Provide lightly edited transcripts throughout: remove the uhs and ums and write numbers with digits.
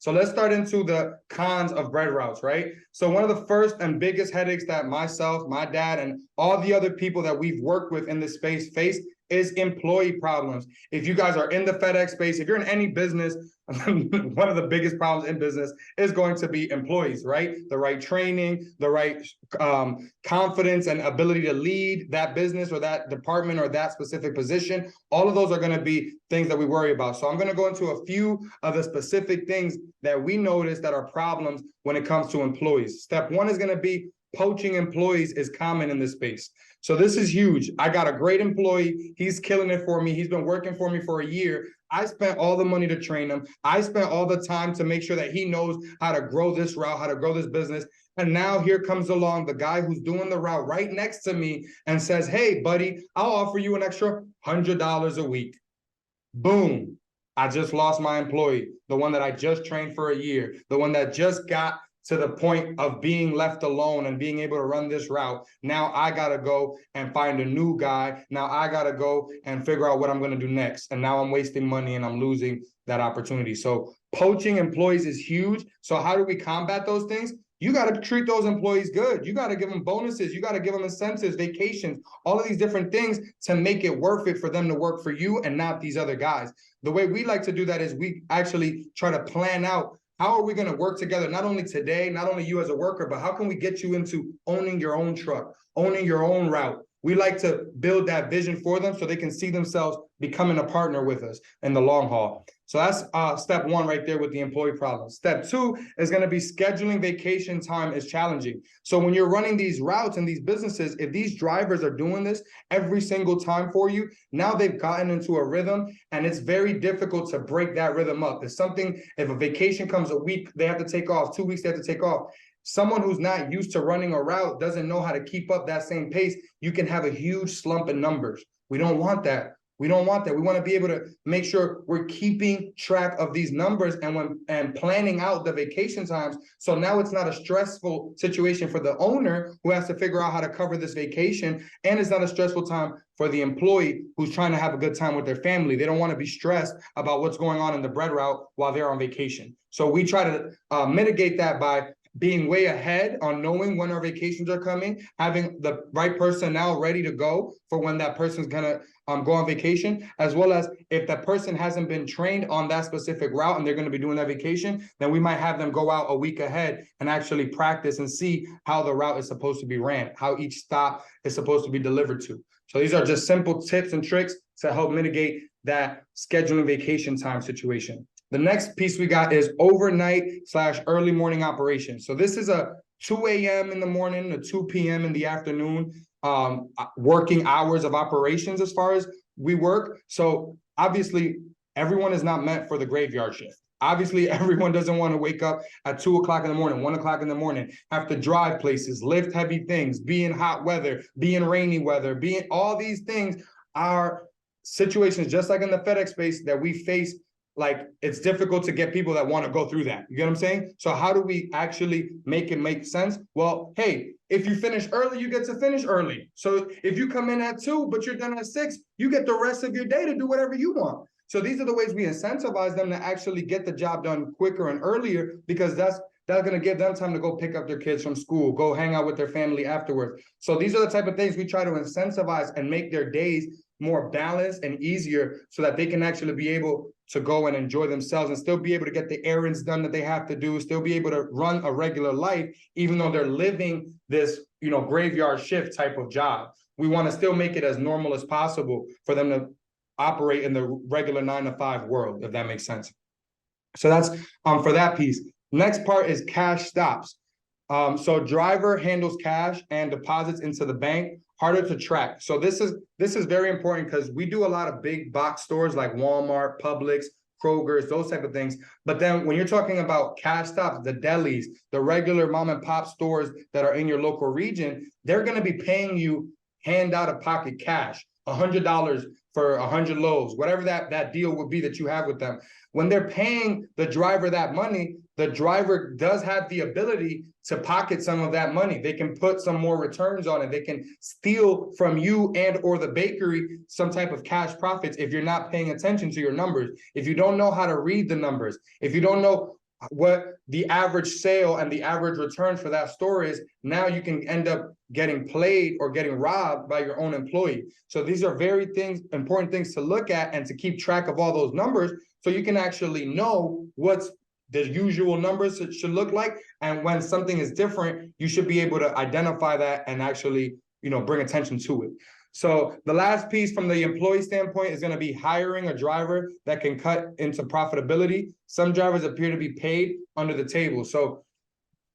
So let's start into the cons of bread routes, right? So one of the first and biggest headaches that myself, my dad, and all the other people that we've worked with in this space face is employee problems. If you guys are in the FedEx space, if you're in any business, one of the biggest problems in business is going to be employees, right? The right training, the right confidence and ability to lead that business or that department or that specific position. All of those are going to be things that we worry about. So I'm going to go into a few of the specific things that we notice that are problems when it comes to employees. Step one is going to be poaching employees is common in this space. So this is huge. I got a great employee. He's killing it for me. He's been working for me for a year. I spent all the money to train him. I spent all the time to make sure that he knows how to grow this route, how to grow this business. And now here comes along the guy who's doing the route right next to me and says, hey, buddy, I'll offer you an extra $100 a week. Boom. I just lost my employee, the one that I just trained for a year, the one that just got to the point of being left alone and being able to run this route. Now I got to go and find a new guy. Now I got to go and figure out what I'm going to do next. And now I'm wasting money and I'm losing that opportunity. So poaching employees is huge. So how do we combat those things? You got to treat those employees good. You got to give them bonuses. You got to give them incentives, vacations, all of these different things to make it worth it for them to work for you and not these other guys. The way we like to do that is we actually try to plan out how are we going to work together, not only today, not only you as a worker, but how can we get you into owning your own truck, owning your own route? We like to build that vision for them so they can see themselves becoming a partner with us in the long haul. So that's step one right there with the employee problem. Step two is going to be scheduling vacation time is challenging. So when you're running these routes and these businesses, if these drivers are doing this every single time for you, now they've gotten into a rhythm and it's very difficult to break that rhythm up. If a vacation comes a week, they have to take off, 2 weeks, they have to take off. Someone who's not used to running a route doesn't know how to keep up that same pace. You can have a huge slump in numbers. We don't want that. We don't want that. We want to be able to make sure we're keeping track of these numbers and planning out the vacation times. So now it's not a stressful situation for the owner who has to figure out how to cover this vacation. And it's not a stressful time for the employee who's trying to have a good time with their family. They don't want to be stressed about what's going on in the bread route while they're on vacation. So we try to mitigate that by being way ahead on knowing when our vacations are coming, having the right personnel ready to go for when that person's gonna go on vacation, as well as if that person hasn't been trained on that specific route and they're gonna be doing that vacation, then we might have them go out a week ahead and actually practice and see how the route is supposed to be ran, how each stop is supposed to be delivered to. So these are just simple tips and tricks to help mitigate that scheduling vacation time situation. The next piece we got is overnight/early morning operations. So this is a 2 a.m. in the morning to 2 p.m. in the afternoon working hours of operations as far as we work. So obviously, everyone is not meant for the graveyard shift. Obviously, everyone doesn't want to wake up at 2 o'clock in the morning, 1 o'clock in the morning, have to drive places, lift heavy things, be in hot weather, be in rainy weather, be in all these things are situations just like in the FedEx space that we face. Like it's difficult to get people that want to go through that. You get what I'm saying? So how do we actually make it make sense? Well, hey, if you finish early, you get to finish early. So if you come in at 2, but you're done at 6, you get the rest of your day to do whatever you want. So these are the ways we incentivize them to actually get the job done quicker and earlier, because that's going to give them time to go pick up their kids from school, go hang out with their family afterwards. So these are the type of things we try to incentivize and make their days more balanced and easier so that they can actually be able to go and enjoy themselves and still be able to get the errands done that they have to do, still be able to run a regular life, even though they're living this, graveyard shift type of job. We want to still make it as normal as possible for them to operate in the regular 9-to-5 world, if that makes sense. So that's for that piece. Next part is cash stops. So driver handles cash and deposits into the bank, harder to track. So this is very important because we do a lot of big box stores like Walmart, Publix, Kroger's, those type of things. But then when you're talking about cash stops, the delis, the regular mom and pop stores that are in your local region, they're going to be paying you hand out of pocket cash, $100 for 100 loaves, whatever that deal would be that you have with them. When they're paying the driver that money, the driver does have the ability to pocket some of that money. They can put some more returns on it. They can steal from you and or the bakery some type of cash profits if you're not paying attention to your numbers. If you don't know how to read the numbers, if you don't know what the average sale and the average return for that store is, now you can end up getting played or getting robbed by your own employee. So these are very important things to look at and to keep track of all those numbers, so you can actually know what's the usual numbers should look like. And when something is different, you should be able to identify that and actually, bring attention to it. So the last piece from the employee standpoint is going to be hiring a driver that can cut into profitability. Some drivers appear to be paid under the table. So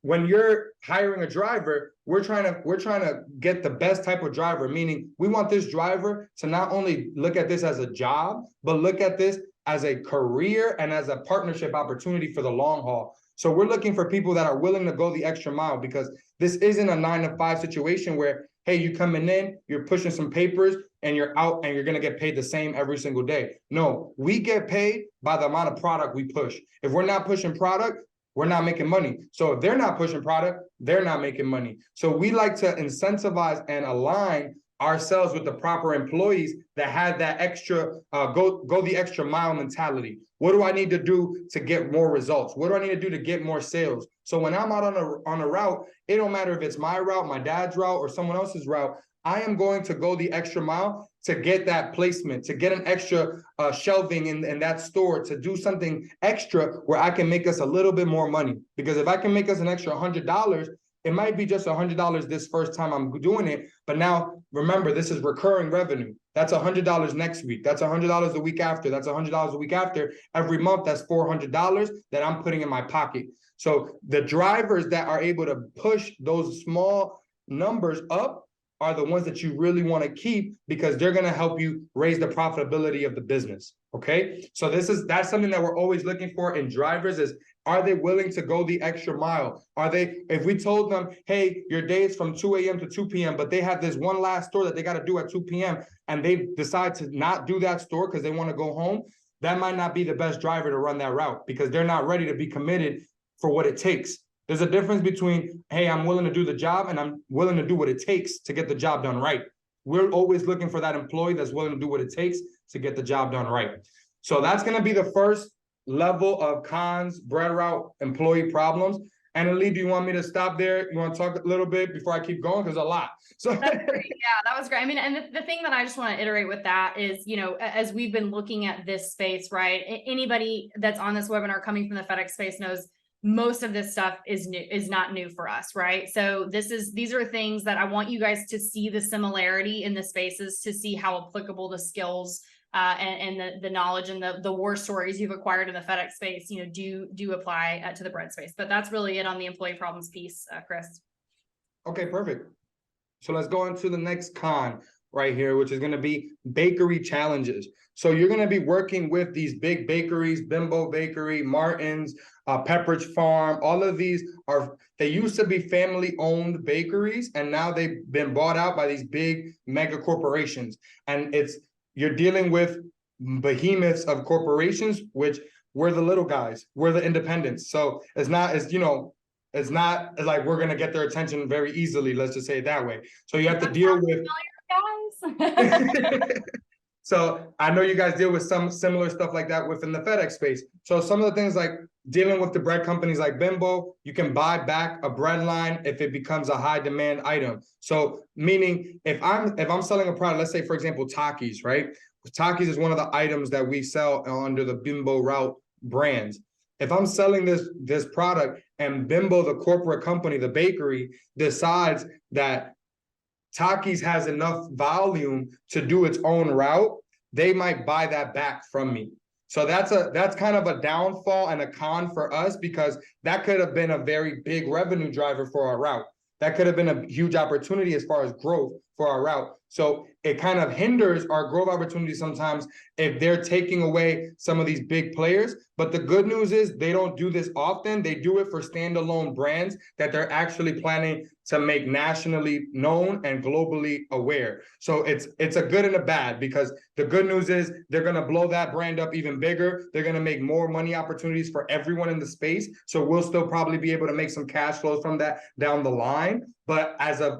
when you're hiring a driver, we're trying to get the best type of driver, meaning we want this driver to not only look at this as a job, but look at this as a career and as a partnership opportunity for the long haul. So we're looking for people that are willing to go the extra mile, because this isn't a 9-to-5 situation where, hey, you coming in, you're pushing some papers and you're out and you're going to get paid the same every single day. No, we get paid by the amount of product we push. If we're not pushing product, we're not making money. So if they're not pushing product, they're not making money. So we like to incentivize and align ourselves with the proper employees that have that extra go the extra mile mentality. What do I need to do to get more results? What do I need to do to get more sales? So when I'm out on a route, it don't matter if it's my route, my dad's route, or someone else's route, I am going to go the extra mile to get that placement, to get an extra shelving in that store, to do something extra where I can make us a little bit more money. Because if I can make us an extra $100, it might be just $100 this first time I'm doing it. But now, remember, this is recurring revenue. That's $100 next week. That's $100 the week after. That's $100 the week after. Every month, that's $400 that I'm putting in my pocket. So the drivers that are able to push those small numbers up are the ones that you really want to keep, because they're going to help you raise the profitability of the business. Okay. So that's something that we're always looking for in drivers is, are they willing to go the extra mile? If we told them, hey, your day is from 2 a.m. to 2 p.m., but they have this one last store that they got to do at 2 p.m. and they decide to not do that store because they want to go home, that might not be the best driver to run that route, because they're not ready to be committed for what it takes. There's a difference between, hey, I'm willing to do the job and I'm willing to do what it takes to get the job done right. We're always looking for that employee that's willing to do what it takes to get the job done right. So that's going to be the first level of cons, bread route, employee problems. Annalie, do you want me to stop there? You want to talk a little bit before I keep going? Because a lot. So that's great. Yeah, that was great. I mean, and the thing that I just want to iterate with that is, as we've been looking at this space, right? Anybody that's on this webinar coming from the FedEx space knows most of this stuff is not new for us, right? So these are things that I want you guys to see the similarity in the spaces, to see how applicable the skills and the knowledge and the war stories you've acquired in the FedEx space, do apply to the bread space. But that's really it on the employee problems piece, Chris. Okay, perfect. So let's go into the next con right here, which is going to be bakery challenges. So you're going to be working with these big bakeries, Bimbo Bakery, Martin's, Pepperidge Farm. All of these they used to be family-owned bakeries, and now they've been bought out by these big mega corporations. And you're dealing with behemoths of corporations, which we're the little guys, we're the independents. So it's not like we're going to get their attention very easily. Let's just say it that way. So you have to deal with guys. So I know you guys deal with some similar stuff like that within the FedEx space. So some of the things like dealing with the bread companies like Bimbo, you can buy back a bread line if it becomes a high demand item. So meaning if I'm selling a product, let's say, for example, Takis, right? Takis is one of the items that we sell under the Bimbo route brands. If I'm selling this product and Bimbo, the corporate company, the bakery, decides that Takis has enough volume to do its own route, they might buy that back from me. So that's kind of a downfall and a con for us, because that could have been a very big revenue driver for our route. That could have been a huge opportunity as far as growth for our route. So it kind of hinders our growth opportunity sometimes if they're taking away some of these big players. But the good news is they don't do this often. They do it for standalone brands that they're actually planning to make nationally known and globally aware. So it's a good and a bad, because the good news is they're going to blow that brand up even bigger. They're going to make more money opportunities for everyone in the space. So we'll still probably be able to make some cash flows from that down the line. But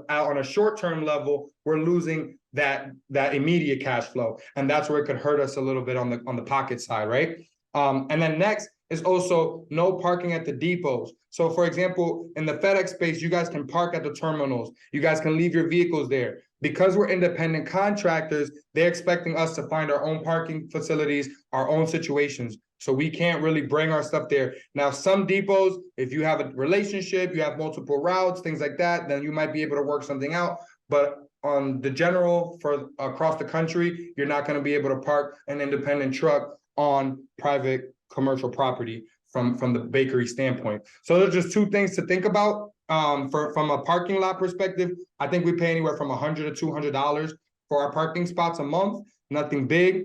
on a short-term level, we're losing that immediate cash flow, and that's where it could hurt us a little bit on the pocket side, right? And then next is also no parking at the depots. So for example, in the FedEx space, you guys can park at the terminals. You guys can leave your vehicles there. Because we're independent contractors, they're expecting us to find our own parking facilities, our own situations. So we can't really bring our stuff there. Now, some depots, if you have a relationship, you have multiple routes, things like that, then you might be able to work something out. But on the general, for across the country, you're not going to be able to park an independent truck on private commercial property from the bakery standpoint. So there's just two things to think about. From a parking lot perspective, I think we pay anywhere from $100 to $200 for our parking spots a month. Nothing big,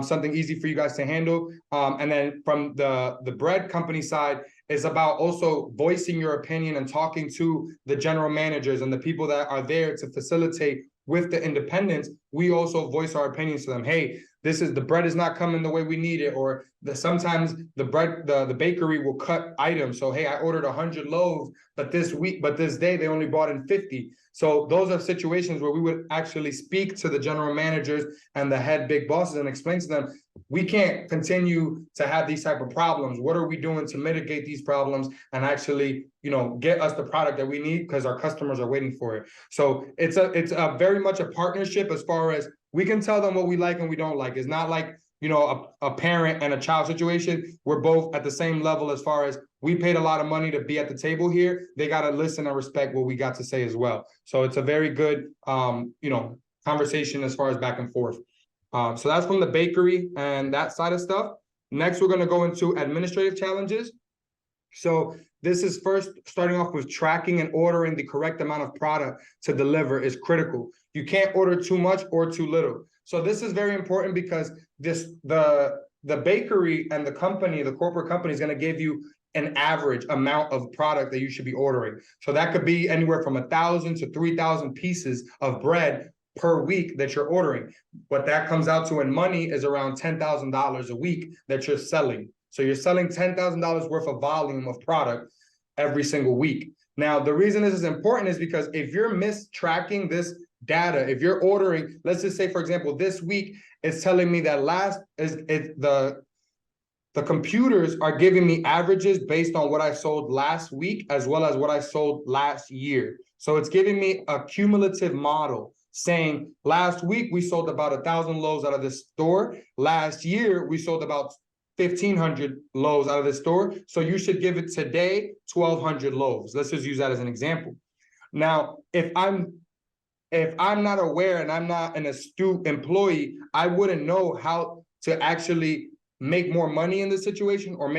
something easy for you guys to handle. And then from the bread company side, is about also voicing your opinion and talking to the general managers and the people that are there to facilitate with the independents. We also voice our opinions to them. Hey, the bread is not coming the way we need it, or sometimes the bakery will cut items. So hey, I ordered 100 loaves, but this day they only bought in 50. So those are situations where we would actually speak to the general managers and the head big bosses and explain to them, we can't continue to have these type of problems. What are we doing to mitigate these problems and actually, get us the product that we need, because our customers are waiting for it. So it's a very much a partnership, as far as we can tell them what we like and we don't like. It's not like, a parent and a child situation. We're both at the same level, as far as we paid a lot of money to be at the table here. They got to listen and respect what we got to say as well. So it's a very good, conversation as far as back and forth. So that's from the bakery and that side of stuff. Next, we're going to go into administrative challenges. So this is first starting off with tracking and ordering the correct amount of product to deliver is critical. You can't order too much or too little. So this is very important, because the bakery and the corporate company is going to give you an average amount of product that you should be ordering. So that could be anywhere from 1,000 to 3,000 pieces of bread per week that you're ordering. What that comes out to in money is around $10,000 a week that you're selling. So you're selling $10,000 worth of volume of product every single week. Now, the reason this is important is because if you're mistracking this data, if you're ordering, let's just say, for example, this week it's telling me that the computers are giving me averages based on what I sold last week as well as what I sold last year. So it's giving me a cumulative model saying last week we sold about 1,000 loaves out of this store. Last year we sold about 1,500 loaves out of the store. So you should give it today 1,200 loaves. Let's just use that as an example. Now, if I'm not aware and I'm not an astute employee, I wouldn't know how to actually make more money in this situation, or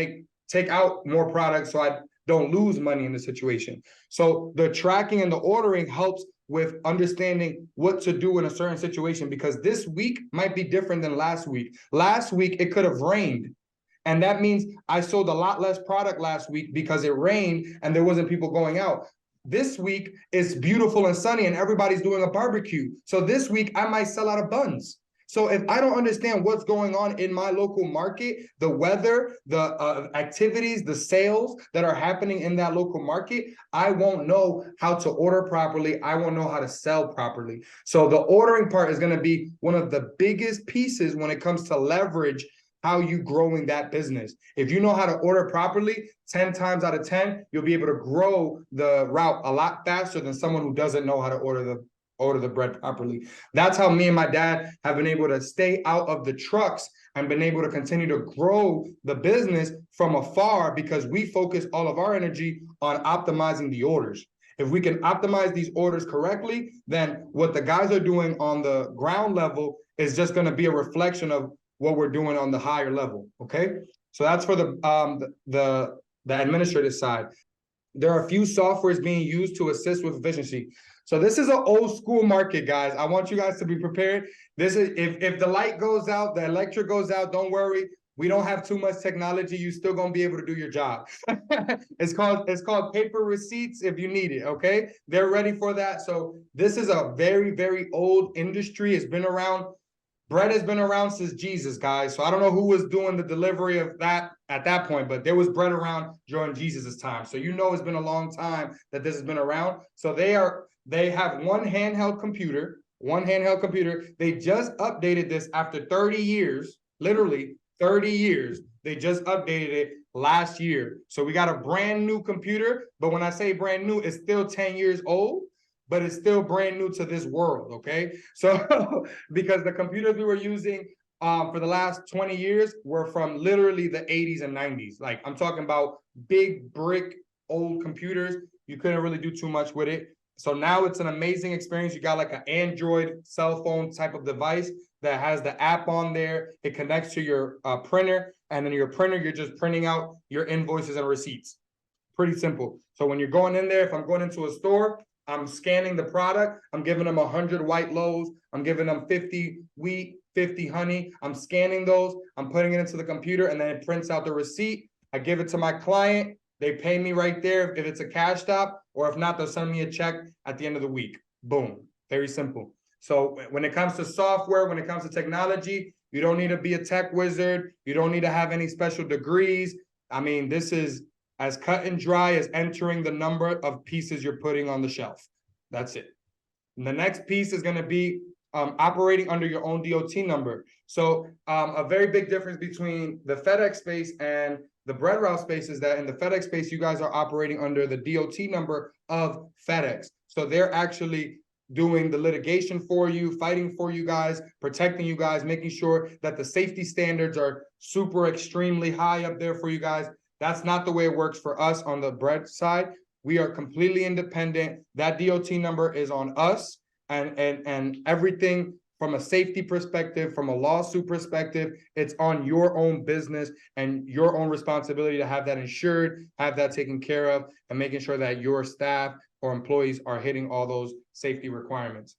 take out more products so I don't lose money in the situation. So the tracking and the ordering helps with understanding what to do in a certain situation, because this week might be different than last week. Last week, it could have rained. And that means I sold a lot less product last week because it rained and there wasn't people going out. This week it's beautiful and sunny and everybody's doing a barbecue. So this week I might sell out of buns. So if I don't understand what's going on in my local market, the weather, the activities, the sales that are happening in that local market, I won't know how to order properly. I won't know how to sell properly. So the ordering part is going to be one of the biggest pieces when it comes to leverage how you growing that business. If you know how to order properly, 10 times out of 10, you'll be able to grow the route a lot faster than someone who doesn't know how to order the bread properly. That's how me and my dad have been able to stay out of the trucks and been able to continue to grow the business from afar, because we focus all of our energy on optimizing the orders. If we can optimize these orders correctly, then what the guys are doing on the ground level is just going to be a reflection of what we're doing on the higher level. Okay, so that's for the administrative side. There are a few softwares being used to assist with efficiency. So this is an old school market, guys. I want you guys to be prepared. This is if the light goes out, the electric goes out, don't worry. We don't have too much technology. You're still gonna be able to do your job. It's called paper receipts if you need it. Okay, they're ready for that. So this is a very, very old industry. It's been around. Bread has been around since Jesus, guys. So I don't know who was doing the delivery of that at that point, but there was bread around during Jesus's time. So it's been a long time that this has been around. So they have one handheld computer. They just updated this after 30 years, literally 30 years. They just updated it last year. So we got a brand new computer, but when I say brand new, it's still 10 years old, but it's still brand new to this world, okay? So because the computers we were using for the last 20 years were from literally the 80s and 90s. Like I'm talking about big brick old computers. You couldn't really do too much with it. So now it's an amazing experience. You got like an Android cell phone type of device that has the app on there. It connects to your printer, and then your printer, you're just printing out your invoices and receipts. Pretty simple. So when you're going in there, if I'm going into a store, I'm scanning the product. I'm giving them 100 white loaves. I'm giving them 50 wheat, 50 honey. I'm scanning those. I'm putting it into the computer, and then it prints out the receipt. I give it to my client. They pay me right there if it's a cash stop, or if not, they'll send me a check at the end of the week. Boom. Very simple. So when it comes to software, when it comes to technology, you don't need to be a tech wizard. You don't need to have any special degrees. I mean, this is as cut and dry as entering the number of pieces you're putting on the shelf. That's it. And the next piece is going to be operating under your own DOT number. So a very big difference between the FedEx space and the bread route space is that in the FedEx space, you guys are operating under the DOT number of FedEx. So they're actually doing the litigation for you, fighting for you guys, protecting you guys, making sure that the safety standards are super extremely high up there for you guys. That's not the way it works for us on the bread side. We are completely independent. That DOT number is on us, and everything from a safety perspective, from a lawsuit perspective, it's on your own business and your own responsibility to have that insured, have that taken care of, and making sure that your staff or employees are hitting all those safety requirements.